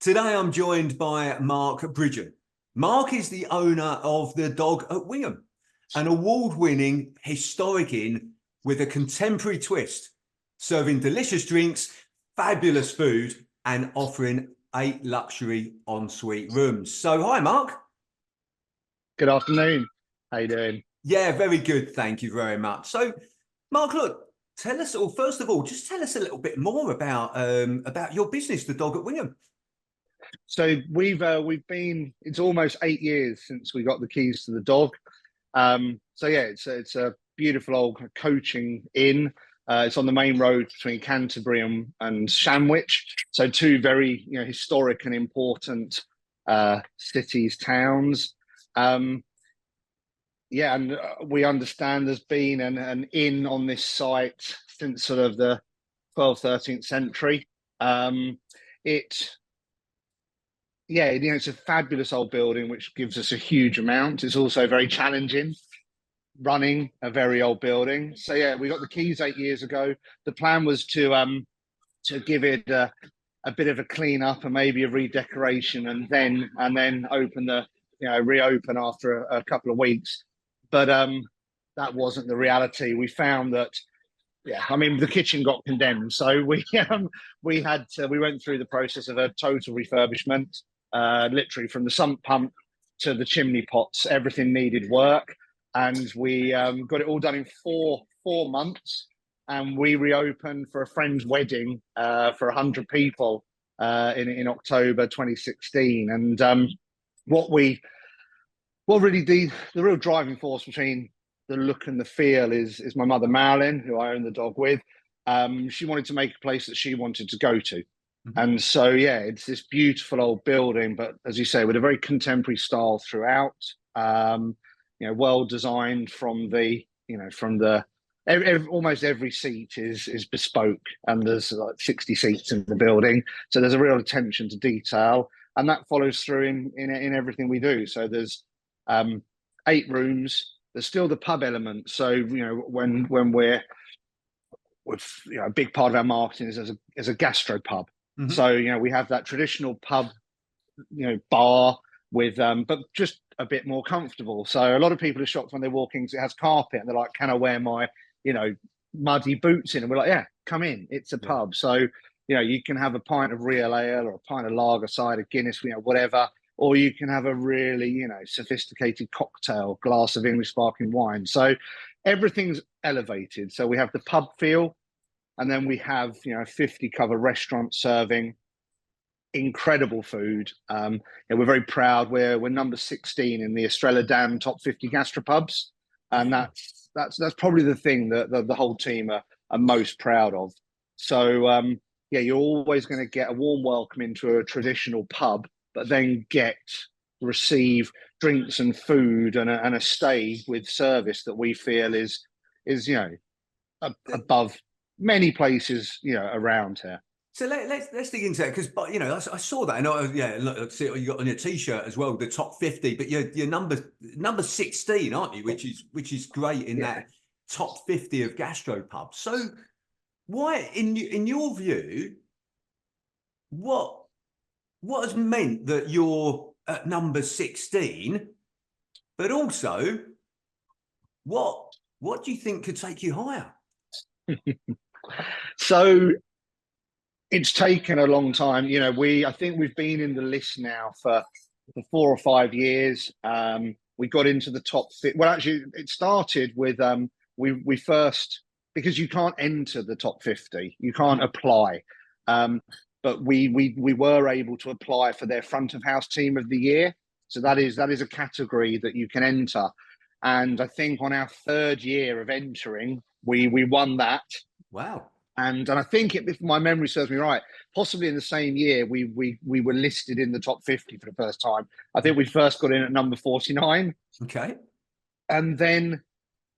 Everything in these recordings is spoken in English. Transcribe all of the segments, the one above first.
Today I'm joined by Marc Bridgen. Marc is the owner of the Dog at Wingham, an award-winning historic inn with a contemporary twist, serving delicious drinks, fabulous food, and offering 8 luxury ensuite rooms. So, hi, Marc. Good afternoon. How you doing? Yeah, very good. Thank you very much. So, Marc, look, tell us, or first of all, just tell us a little bit more about your business, the Dog at Wingham. So we've been. It's almost 8 years since we got the keys to the Dog. So yeah, it's a beautiful old coaching inn. It's on the main road between Canterbury and Sandwich. So two very historic and important cities, towns. Yeah, and we understand there's been an inn on this site since sort of the 12th, 13th century. It Yeah, it's a fabulous old building, which gives us a huge amount. It's also very challenging running a very old building. So yeah, we got the keys 8 years ago. The plan was to give it a bit of a clean up and maybe a redecoration, and then open reopen after a couple of weeks. But that wasn't the reality. We found that the kitchen got condemned, so we went through the process of a total refurbishment. Literally from the sump pump to the chimney pots, everything needed work, and we got it all done in four months. And we reopened for a friend's wedding for 100 people in October 2016. And what really the real driving force between the look and the feel is my mother Marilyn, who I own the Dog with. She wanted to make a place that she wanted to go to. And so, yeah, it's this beautiful old building, but as you say, with a very contemporary style throughout. Well designed from almost every seat is bespoke, and there's like 60 seats in the building, so there's a real attention to detail, and that follows through in everything we do. So there's 8 rooms. There's still the pub element. So when we're with a big part of our marketing is as a gastro pub. So we have that traditional pub, bar with but just a bit more comfortable. So a lot of people are shocked when they walk in because it has carpet, and they're like, "Can I wear my muddy boots in?" And we're like, "Yeah, come in. It's a pub." So you can have a pint of real ale or a pint of lager, cider, Guinness, whatever, or you can have a really sophisticated cocktail, glass of English sparkling wine. So everything's elevated. So we have the pub feel. And then we have, 50 cover restaurant serving incredible food. We're very proud. We're number 16 in the Estrella Dam top 50 Gastro Pubs, and that's probably the thing that the whole team are most proud of. So you're always going to get a warm welcome into a traditional pub, but then receive drinks and food and a stay with service that we feel is above many places around here. So let's dig into that, because I saw that, and look, see you got on your t-shirt as well, the top 50, but you're number 16, aren't you? Which is great in that top 50 of gastro pubs. So why, in your view, what has meant that you're at number 16, but also what do you think could take you higher? So it's taken a long time. I think we've been in the list now for 4 or 5 years. We got into the top 50. Well, actually, it started with we first, because you can't enter the top 50, you can't apply. But we were able to apply for their front of house team of the year. So that is a category that you can enter. And I think on our 3rd year of entering, we won that. Wow. And I think, if my memory serves me right, possibly in the same year, we were listed in the top 50 for the first time. I think we first got in at number 49. Okay. And then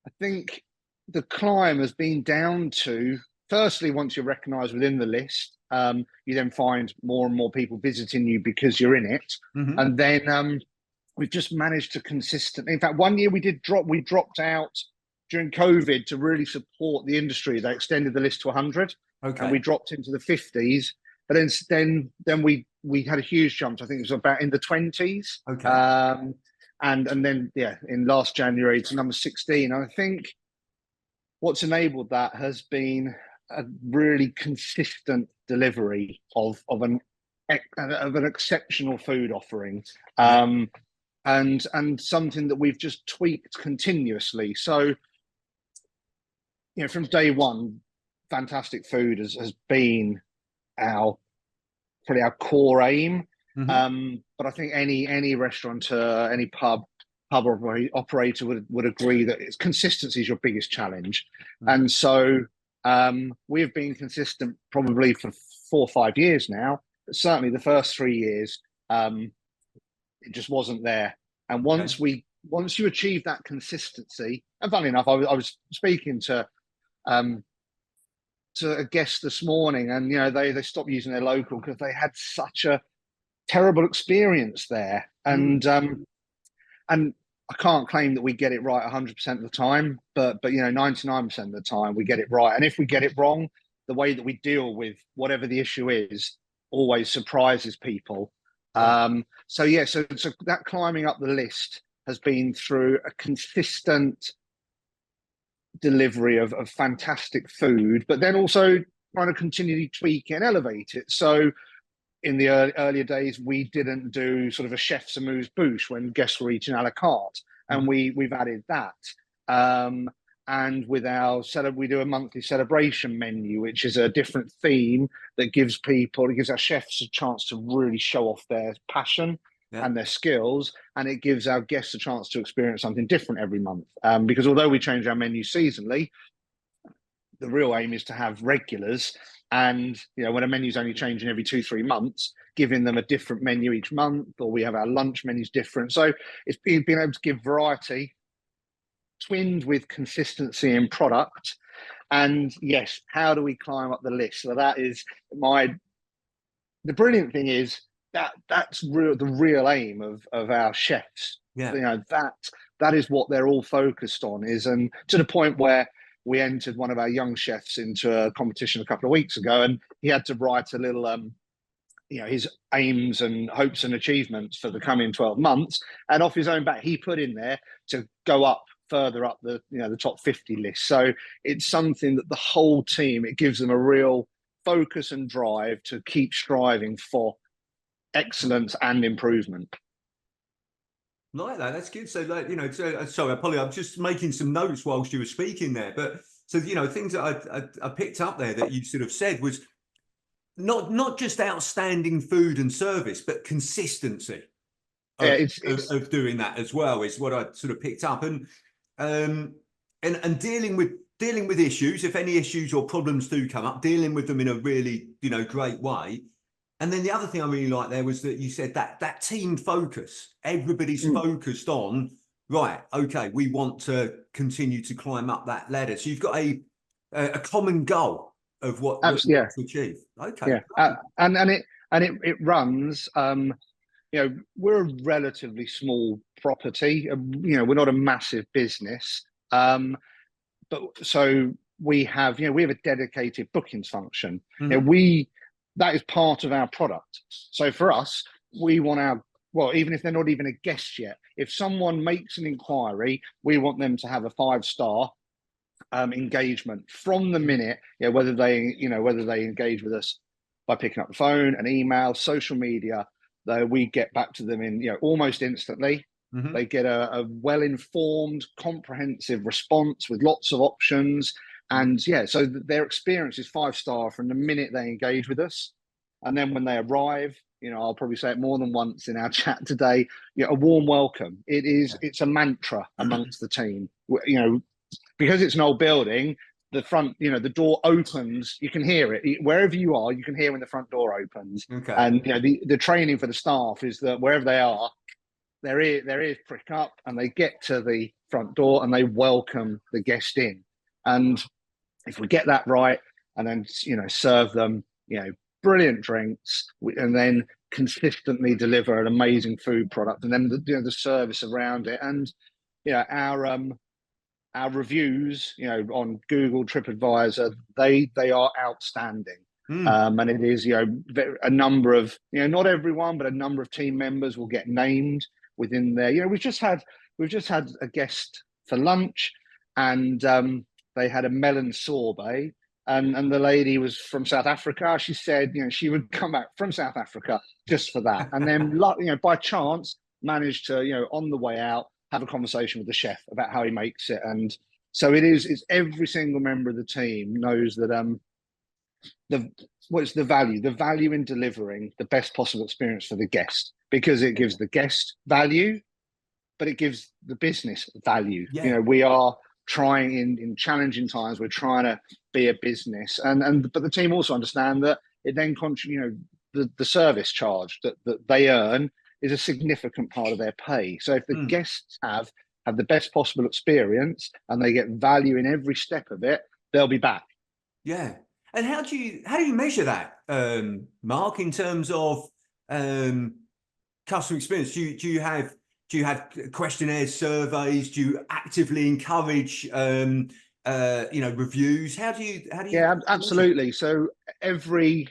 I think the climb has been down to, firstly, once you're recognised within the list, you then find more and more people visiting you because you're in it. And then we've just managed to consistently, in fact, one year we dropped out during COVID to really support the industry. They extended the list to 100, and we dropped into the 50s. but then we had a huge jump. I think it was about in the 20s. Okay. And then in last January to number 16. And I think what's enabled that has been a really consistent delivery of an exceptional food offering, and something that we've just tweaked continuously. So, from day one, fantastic food has been probably our core aim. But I think any restaurateur, any pub operator would agree that it's consistency is your biggest challenge. And so we've been consistent probably for 4 or 5 years now, but certainly the first 3 years it just wasn't there. And once you achieve that consistency, and funny enough, I was speaking to a guest this morning, and they stopped using their local because they had such a terrible experience there. And I can't claim that we get it right 100% of the time, but 99% of the time we get it right. And if we get it wrong, the way that we deal with whatever the issue is always surprises people. So that climbing up the list has been through a consistent delivery of fantastic food, but then also trying to continually tweak and elevate it. So in the earlier days, we didn't do sort of a chef's amuse-bouche when guests were eating a la carte, and we've added that. And with our we do a monthly celebration menu, which is a different theme that gives our chefs a chance to really show off their passion and their skills, and it gives our guests a chance to experience something different every month. Because although we change our menu seasonally, the real aim is to have regulars. And when a menu's only changing every 2-3 months, giving them a different menu each month, or we have our lunch menus different. So it's being able to give variety, twinned with consistency in product. And yes, how do we climb up the list? So that is the brilliant thing is that's the real aim of our chefs. That is what they're all focused on, and to the point where we entered one of our young chefs into a competition a couple of weeks ago, and he had to write a little his aims and hopes and achievements for the coming 12 months, and off his own back he put in there to go up further up the top 50 list. So it's something that the whole team, it gives them a real focus and drive to keep striving for excellence and improvement. Like that, that's good. So, sorry, Polly, I'm just making some notes whilst you were speaking there. But so, things that I picked up there that you sort of said was not just outstanding food and service, but consistency of doing that as well is what I sort of picked up. And dealing with issues, if any issues or problems do come up, dealing with them in a really great way. And then the other thing I really liked there was that you said that team focus, everybody's focused on, right, okay, we want to continue to climb up that ladder. So you've got a common goal of what you want to achieve. Okay. Yeah. And it runs, we're a relatively small property. We're not a massive business. But so we have a dedicated bookings function. That is part of our product. So for us, we want even if they're not even a guest yet, if someone makes an inquiry, we want them to have a 5-star engagement from the minute, whether they engage with us by picking up the phone, an email, social media, though we get back to them in almost instantly. They get a well-informed, comprehensive response with lots of options. And so their experience is 5-star from the minute they engage with us. And then when they arrive, I'll probably say it more than once in our chat today, a warm welcome. It's a mantra amongst the team. Because it's an old building, the front, the door opens, you can hear it. Wherever you are, you can hear when the front door opens. Okay. And the training for the staff is that wherever they are, their ears prick up and they get to the front door and they welcome the guest in. And if we get that right, and then serve them brilliant drinks, and then consistently deliver an amazing food product, and then the service around it, and our reviews on Google, TripAdvisor, they are outstanding. Mm. And it is, a number of, not everyone, but a number of team members will get named within there. We've just had a guest for lunch, and they had a melon sorbet, and the lady was from South Africa. She said, she would come back from South Africa just for that, and then, by chance, managed to, on the way out, have a conversation with the chef about how he makes it. And so it's every single member of the team knows that what's the value in delivering the best possible experience for the guest, because it gives the guest value, but it gives the business value. Yeah. We are trying in challenging times, we're trying to be a business, but the team also understand that it then the service charge that they earn is a significant part of their pay. So if the guests have the best possible experience and they get value in every step of it, they'll be back. Yeah. And how do you measure that, Mark, in terms of customer experience? Do you have questionnaires, surveys? Do you actively encourage reviews? How do you Yeah, absolutely. So every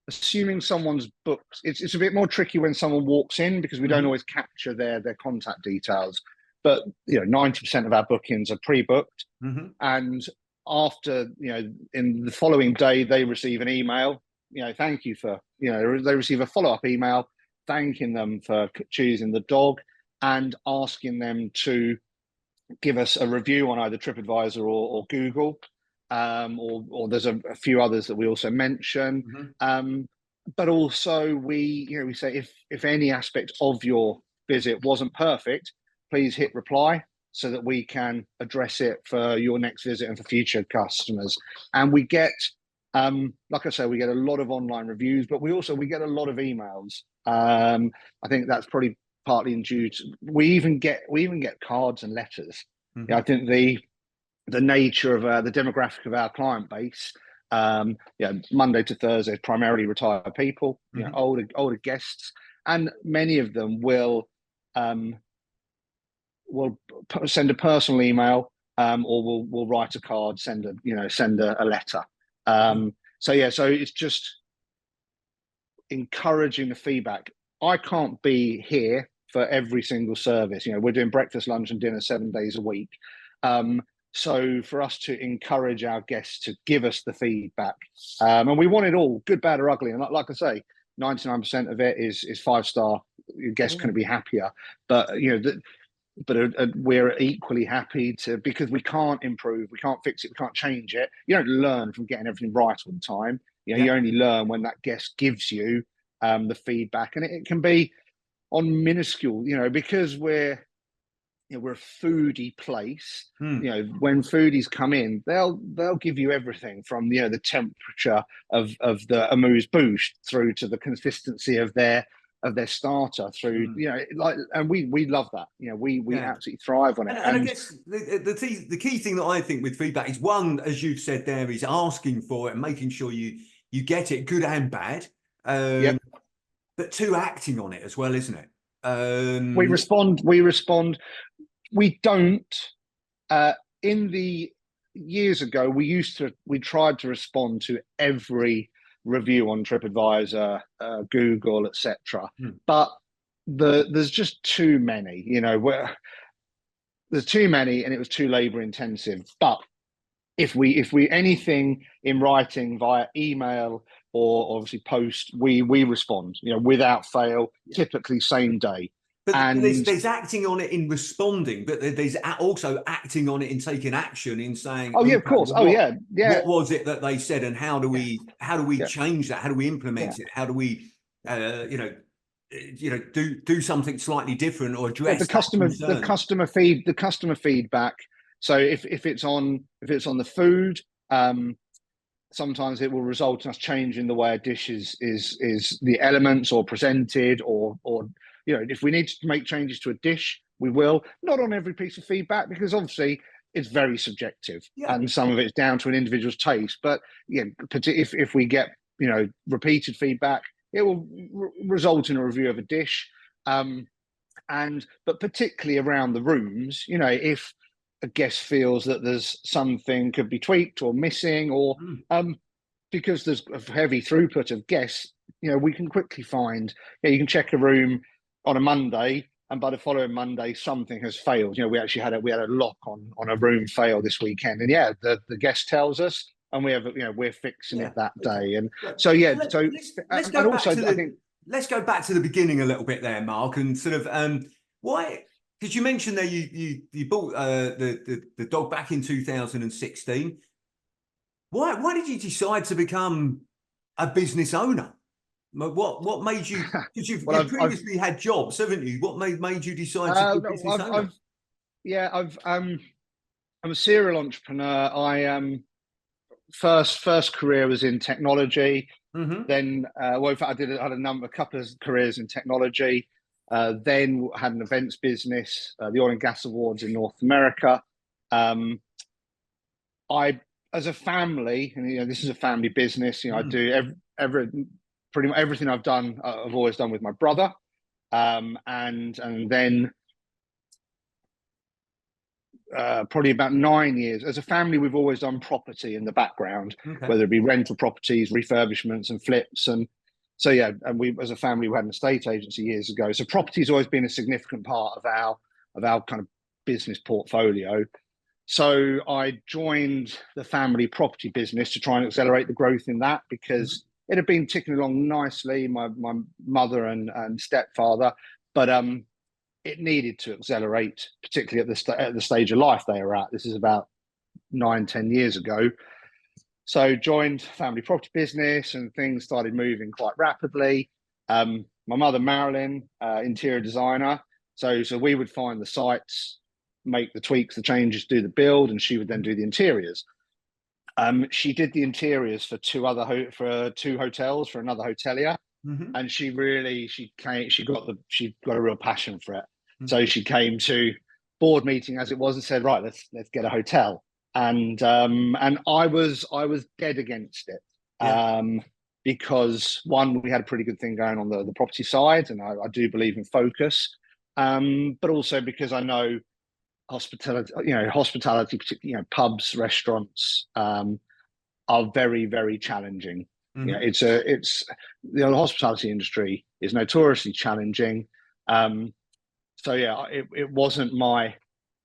assuming someone's booked, it's a bit more tricky when someone walks in, because we don't always capture their contact details. But 90% of our bookings are pre-booked, and after in the following day they receive an email. Thank you for they receive a follow-up email thanking them for choosing the dog and asking them to give us a review on either TripAdvisor or Google. Or there's a few others that we also mention. But also we say, if any aspect of your visit wasn't perfect, please hit reply so that we can address it for your next visit and for future customers. And we get, like I say, we get a lot of online reviews, but we get a lot of emails. I think that's probably partly due to we even get cards and letters. I think the nature of the demographic of our client base, Monday to Thursday, primarily retired people, older guests, and many of them will send a personal email, or we'll write a card, send a letter. So it's just encouraging the feedback. I can't be here for every single service. We're doing breakfast, lunch, and dinner 7 days a week. So for us to encourage our guests to give us the feedback, and we want it all, good, bad, or ugly. And like I say, 99% of it is 5-star. Your guests couldn't be happier. But we're equally happy because we can't improve, we can't fix it, we can't change it. You don't learn from getting everything right all the time. You only learn when that guest gives you the feedback, and it can be on minuscule. Because we're a foodie place. When foodies come in, they'll give you everything from the temperature of the amuse bouche through to the consistency of their starter through and we love that. We absolutely thrive on it. And I guess the key thing that I think with feedback is, one, as you've said there, is asking for it and making sure you get it, good and bad. But two, acting on it as well, isn't it? We respond. We don't. In the years ago, we tried to respond to every review on TripAdvisor, Google, etc. But there's just too many. There's too many, and it was too labor intensive. But if we anything in writing via email or obviously post, we respond. Without fail, typically same day. But there's acting on it in responding, but there's also acting on it in taking action, in saying, "Oh yeah, of course. What was it that they said, and how do we change that? How do we implement it? How do we, do something slightly different or address the customer feedback? So if it's on the food, sometimes it will result in us changing the way a dish is the elements or presented, or if we need to make changes to a dish, we will. Not on every piece of feedback, because obviously it's very subjective, and some of it's down to an individual's taste. But if we get repeated feedback, it will result in a review of a dish. But particularly around the rooms, if a guest feels that there's something could be tweaked or missing, or because there's a heavy throughput of guests, we can quickly find, you can check a room on a Monday, and by the following Monday, something has failed. We actually had a lock on a room fail this weekend, and the guest tells us, and we're fixing it that day. And so let's and go back also to I think let's go back to the beginning a little bit there, Mark, and sort of why, because you mentioned that you bought the dog back in 2016. Why did you decide to become a business owner? What made you? Because you've previously had jobs, haven't you? What made you decide to be a business owner? I'm a serial entrepreneur. I first career was in technology. Mm-hmm. Then, in fact, I had a couple of careers in technology. Then had an events business, the Oil and Gas Awards in North America. As a family, and this is a family business. I do pretty much everything I've done. I've always done with my brother, and then probably about 9 years as a family, we've always done property in the background, whether it be rental properties, refurbishments, and flips. And so and we as a family, we had an estate agency years ago. So property's always been a significant part of our kind of business portfolio. So I joined the family property business to try and accelerate the growth in that, because it had been ticking along nicely, my mother and stepfather, but it needed to accelerate, particularly at the stage of life they were at. This is about 9-10 years ago. So joined family property business, and things started moving quite rapidly. My mother, Marilyn, interior designer. So we would find the sites, make the tweaks, the changes, do the build, and she would then do the interiors. She did the interiors for two hotels for another hotelier, and she got a real passion for it. So she came to board meeting as it was and said, right, let's get a hotel. And I was dead against it, because one, we had a pretty good thing going on the property side, and I do believe in focus, but also because I know hospitality, particularly pubs, restaurants, are very, very challenging. It's the hospitality industry is notoriously challenging. It wasn't my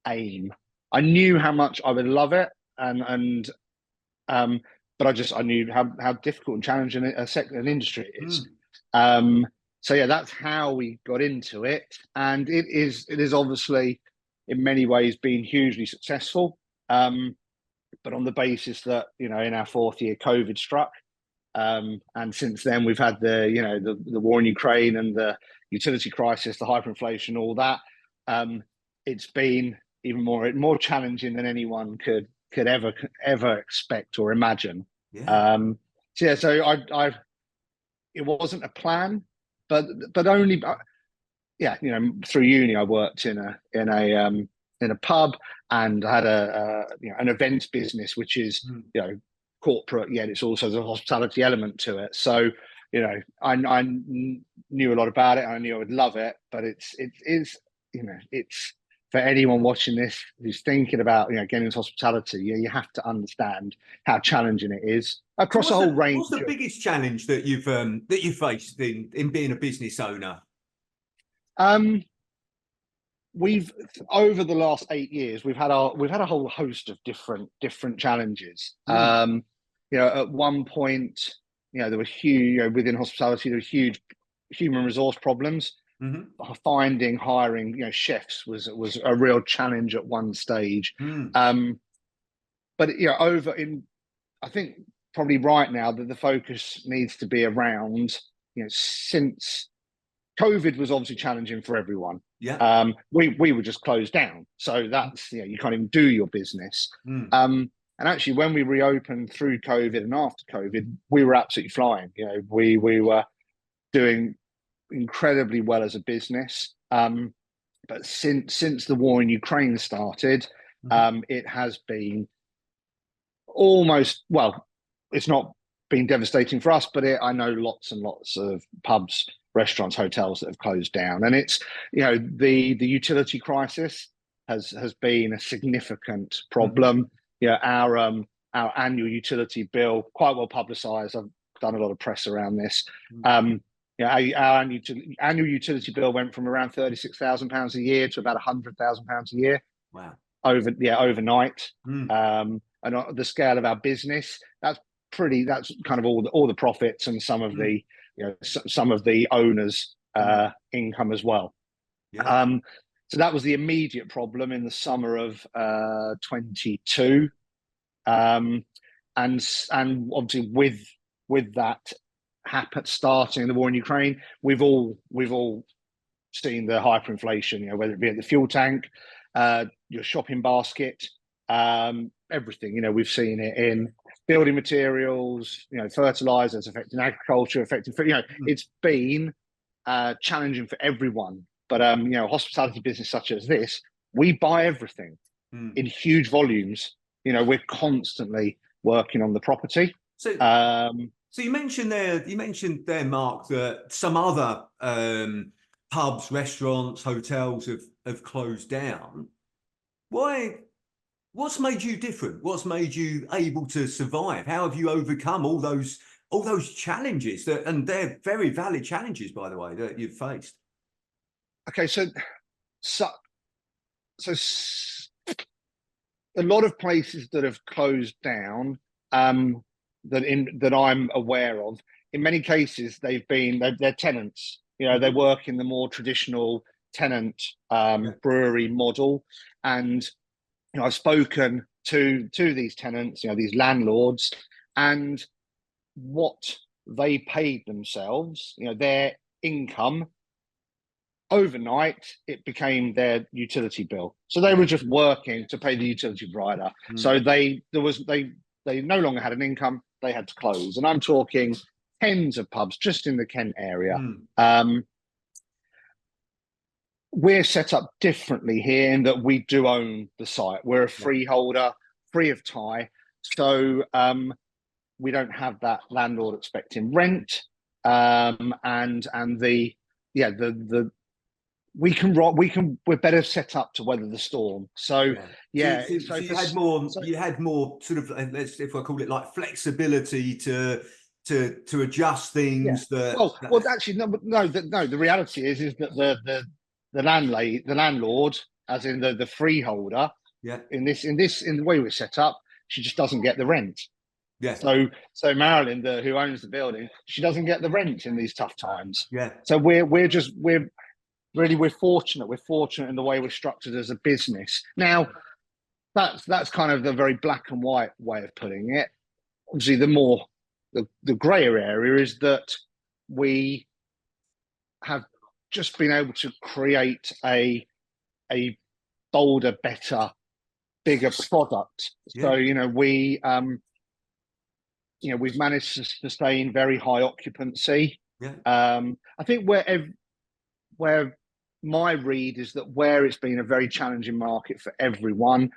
aim. I knew how much I would love it, but I knew how difficult and challenging an industry it is. That's how we got into it, and it is obviously in many ways been hugely successful, but on the basis that in our fourth year COVID struck, and since then we've had the war in Ukraine and the utility crisis, the hyperinflation, all that. It's been even more challenging than anyone could ever expect or imagine. It wasn't a plan, but only through uni I worked in a pub, and I had an events business, which is corporate, yet it's also the hospitality element to it. So I knew a lot about it, and I knew I would love it, but it's for anyone watching this who's thinking about getting into hospitality, you have to understand how challenging it is across a whole range. What's the biggest challenge that you faced in being a business owner? We've over the last 8 years, we've had a whole host of different challenges. At one point, there were huge within hospitality. There were huge human resource problems. Hiring chefs was a real challenge at one stage. But I think probably right now that the focus needs to be around since COVID was obviously challenging for everyone. We were just closed down, so that's you can't even do your business. And actually, when we reopened through COVID and after COVID, we were absolutely flying. We were doing incredibly well as a business. But since the war in Ukraine started, it has been almost, well, it's not been devastating for us, but I know lots and lots of pubs, restaurants, hotels that have closed down. And it's the utility crisis has been a significant problem. Our our annual utility bill, quite well publicised. I've done a lot of press around this. Our annual utility bill went from around £36,000 a year to about £100,000 a year. Wow. Overnight. And on the scale of our business, that's kind of all the profits and some of the some of the owners' income as well. Yeah. So that was the immediate problem in the summer of 22. And obviously with that starting the war in Ukraine, we've all seen the hyperinflation, whether it be at the fuel tank, your shopping basket, everything. We've seen it in building materials, fertilizers affecting agriculture, affecting food. It's been challenging for everyone. But hospitality business such as this, we buy everything in huge volumes. We're constantly working on the property. So you mentioned there, Mark, that some other pubs, restaurants, hotels have closed down. Why? What's made you different? What's made you able to survive? How have you overcome all those challenges and they're very valid challenges, by the way, that you've faced? Okay, so a lot of places that have closed down, that I'm aware of, in many cases they're tenants. They work in the more traditional tenant brewery model, and I've spoken to these tenants, these landlords, and what they paid themselves, their income. Overnight, it became their utility bill. So they were just working to pay the utility provider. So they no longer had an income. They had to close. And I'm talking tens of pubs just in the Kent area. We're set up differently here in that we do own the site. We're a freeholder, free of tie. So we don't have that landlord expecting rent. We're better set up to weather the storm. So you had more sort of, if I call it, like flexibility to adjust things. Actually, no. The reality is that the landlord, as in the freeholder, in the way we're set up, she just doesn't get the rent. Yeah. So Marilyn, who owns the building, she doesn't get the rent in these tough times. Yeah. So we're fortunate. We're fortunate in the way we're structured as a business. Now, that's kind of the very black and white way of putting it. Obviously, the grayer area is that we have just been able to create a bolder, better, bigger product. So we've managed to sustain very high occupancy. I think where my read is that where it's been a very challenging market for everyone,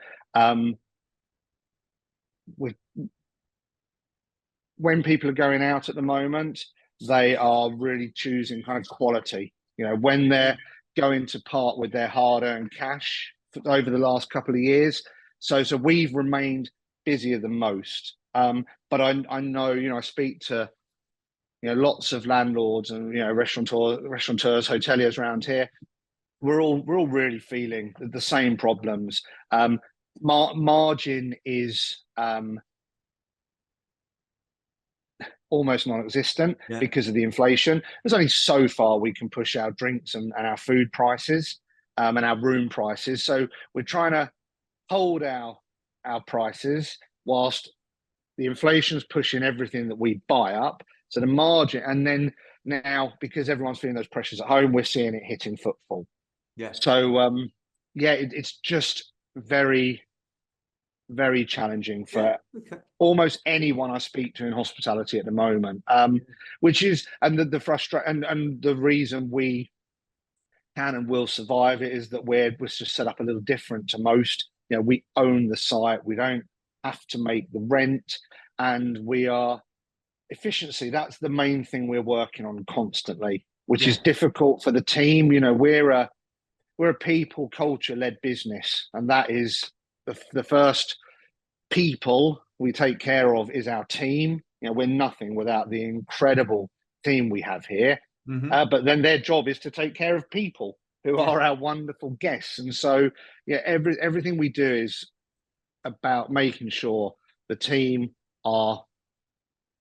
when people are going out at the moment, they are really choosing kind of quality. When they're going to part with their hard-earned cash over the last couple of years. So we've remained busier than most. But I know, I speak to lots of landlords and restaurateurs, hoteliers around here. We're all really feeling the same problems. Margin is almost non-existent because of the inflation. There's only so far we can push our drinks and our food prices and our room prices. So we're trying to hold our prices whilst the inflation's pushing everything that we buy up. So the margin, and then now because everyone's feeling those pressures at home, we're seeing it hitting footfall. Yeah. So it's just very, very challenging for almost anyone I speak to in hospitality at the moment. Which is, and the frustration and the reason we can and will survive it is that we're just set up a little different to most. We own the site, we don't have to make the rent, and we are efficiency. That's the main thing we're working on constantly, which is difficult for the team. We're a people culture led business, and that is the first people we take care of is our team. We're nothing without the incredible team we have here. But then their job is to take care of people who are our wonderful guests. And so, everything we do is about making sure the team are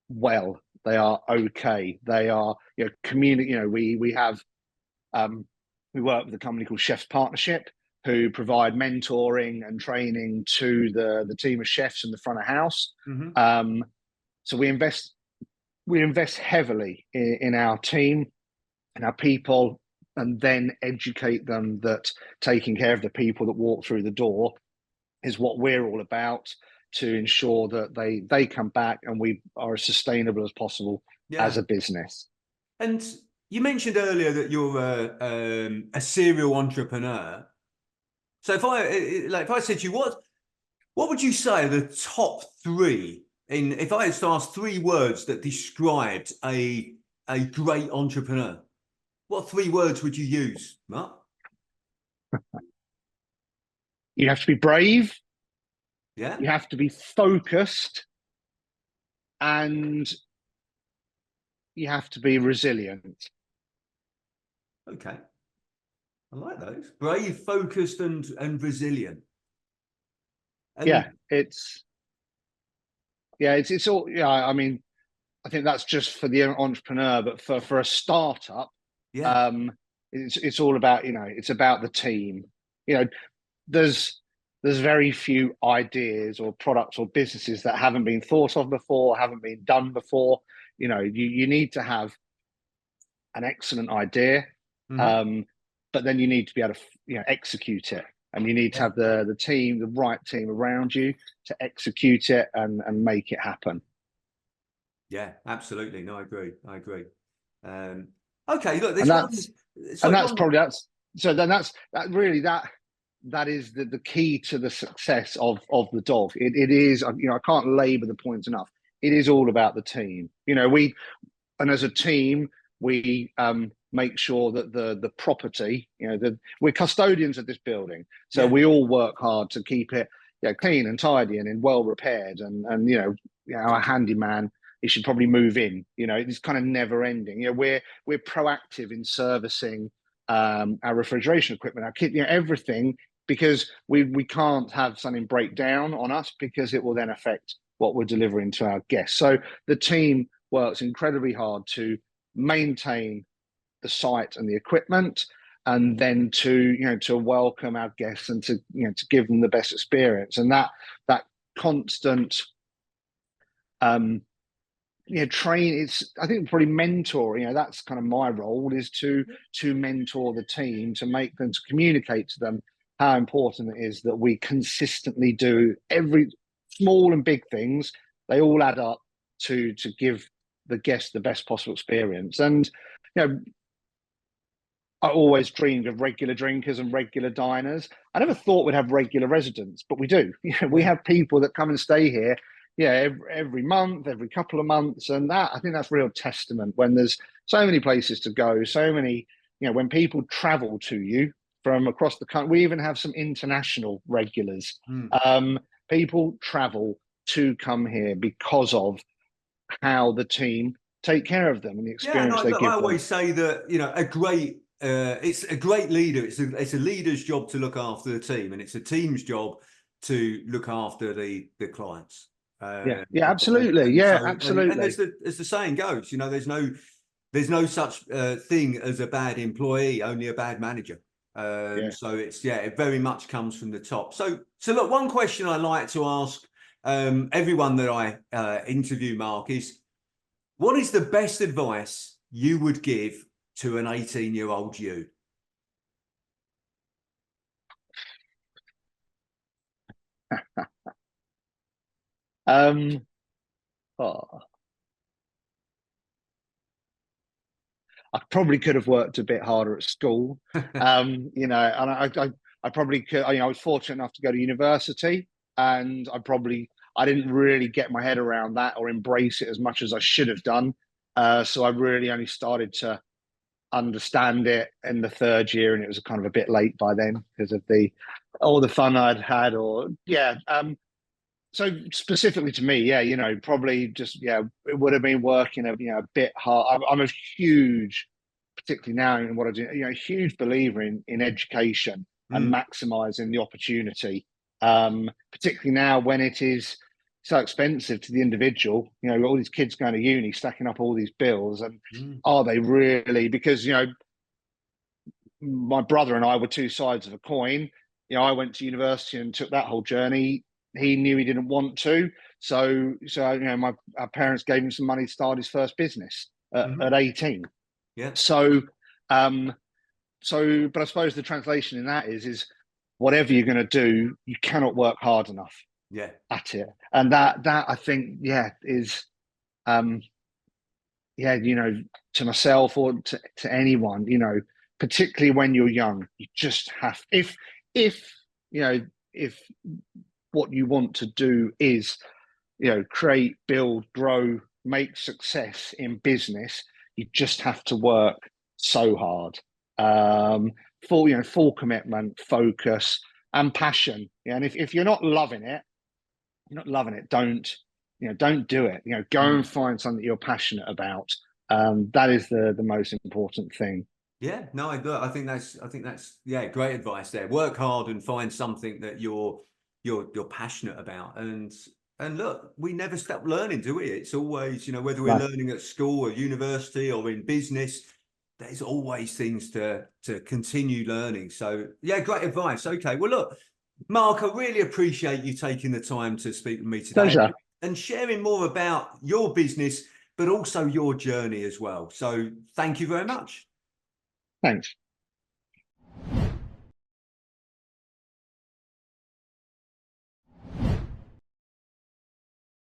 well, they are okay, they are, community. We have, we work with a company called Chefs Partnership, who provide mentoring and training to the team of chefs in the front of house. So we invest heavily in our team and our people, and then educate them that taking care of the people that walk through the door is what we're all about, to ensure that they come back and we are as sustainable as possible as a business. And you mentioned earlier that you're a serial entrepreneur. So if I said to you, what would you say are the top three, if I had to ask three words that described a great entrepreneur, what three words would you use, Mark? You have to be brave. Yeah. You have to be focused, and you have to be resilient. Okay. I like those. Brave, focused, and resilient. And it's all. Yeah, I mean, I think that's just for the entrepreneur, but for a startup, it's all about, it's about the team. There's very few ideas or products or businesses that haven't been thought of before, haven't been done before. You need to have an excellent idea, but then you need to be able to execute it, and you need to have the right team around you to execute it and make it happen. Yeah, absolutely. No, I agree. Okay, look, that is the key to the success of the dog. It is, I can't labor the points enough. It is all about the team. And as a team, we make sure that the property, we're custodians of this building, so we all work hard to keep it clean and tidy and well repaired. And our handyman, he should probably move in. It's kind of never ending. We're proactive in servicing our refrigeration equipment, our kit, everything, because we can't have something break down on us, because it will then affect what we're delivering to our guests. So the team works incredibly hard to maintain the site and the equipment, and then to welcome our guests and to give them the best experience. And that constant train, it's, I think, probably mentor, that's kind of my role, is to mentor the team, to make them, to communicate to them how important it is that we consistently do every small and big things. They all add up to give the guest the best possible experience. And I always dreamed of regular drinkers and regular diners. I never thought we'd have regular residents, but we do. We have people that come and stay here, every month, every couple of months, and that, I think that's real testament, when there's so many places to go, so many, when people travel to you from across the country. We even have some international regulars. People travel to come here because of how the team take care of them and the experience they give them. I always say that it's a great leader. It's a leader's job to look after the team, and it's a team's job to look after the clients. Absolutely. Absolutely. And as the saying goes, there's no such thing as a bad employee, only a bad manager. So it very much comes from the top. So look, one question I like to ask everyone that I interview, Mark, is, what is the best advice you would give to an 18-year-old you? I probably could have worked a bit harder at school. And I probably could. I was fortunate enough to go to university, and I didn't really get my head around that or embrace it as much as I should have done. So I really only started to understand it in the third year, and it was kind of a bit late by then because of all the fun I'd had. So specifically to me, yeah, probably just, it would have been working a bit hard. I'm a huge, particularly now in what I do, huge believer in education and Mm, maximizing the opportunity. Particularly now when it is so expensive to the individual, all these kids going to uni, stacking up all these bills, and mm, are they really? Because my brother and I were two sides of a coin. I went to university and took that whole journey. He knew he didn't want to, so my our parents gave him some money to start his first business mhm. at 18. Yeah, So, um, but I suppose the translation in that is whatever you're going to do, you cannot work hard enough yeah. at it, and that I think, is um, to myself or to anyone, particularly when you're young, you just have, if you know if what you want to do is create, build, grow, make success in business, you just have to work so hard. Full commitment, focus, and passion. Yeah, and if you're not loving it, don't do it. Go and Mm. find something you're passionate about. That is the most important thing. Yeah, no, I think that's yeah, great advice there. Work hard and find something that you're passionate about. And look, we never stop learning, do we? It's always, whether we're No, learning at school or university or in business, there's always things to continue learning. So yeah, great advice. Okay. Well, look, Mark, I really appreciate you taking the time to speak with me today pleasure. and sharing more about your business, but also your journey as well. So thank you very much. Thanks.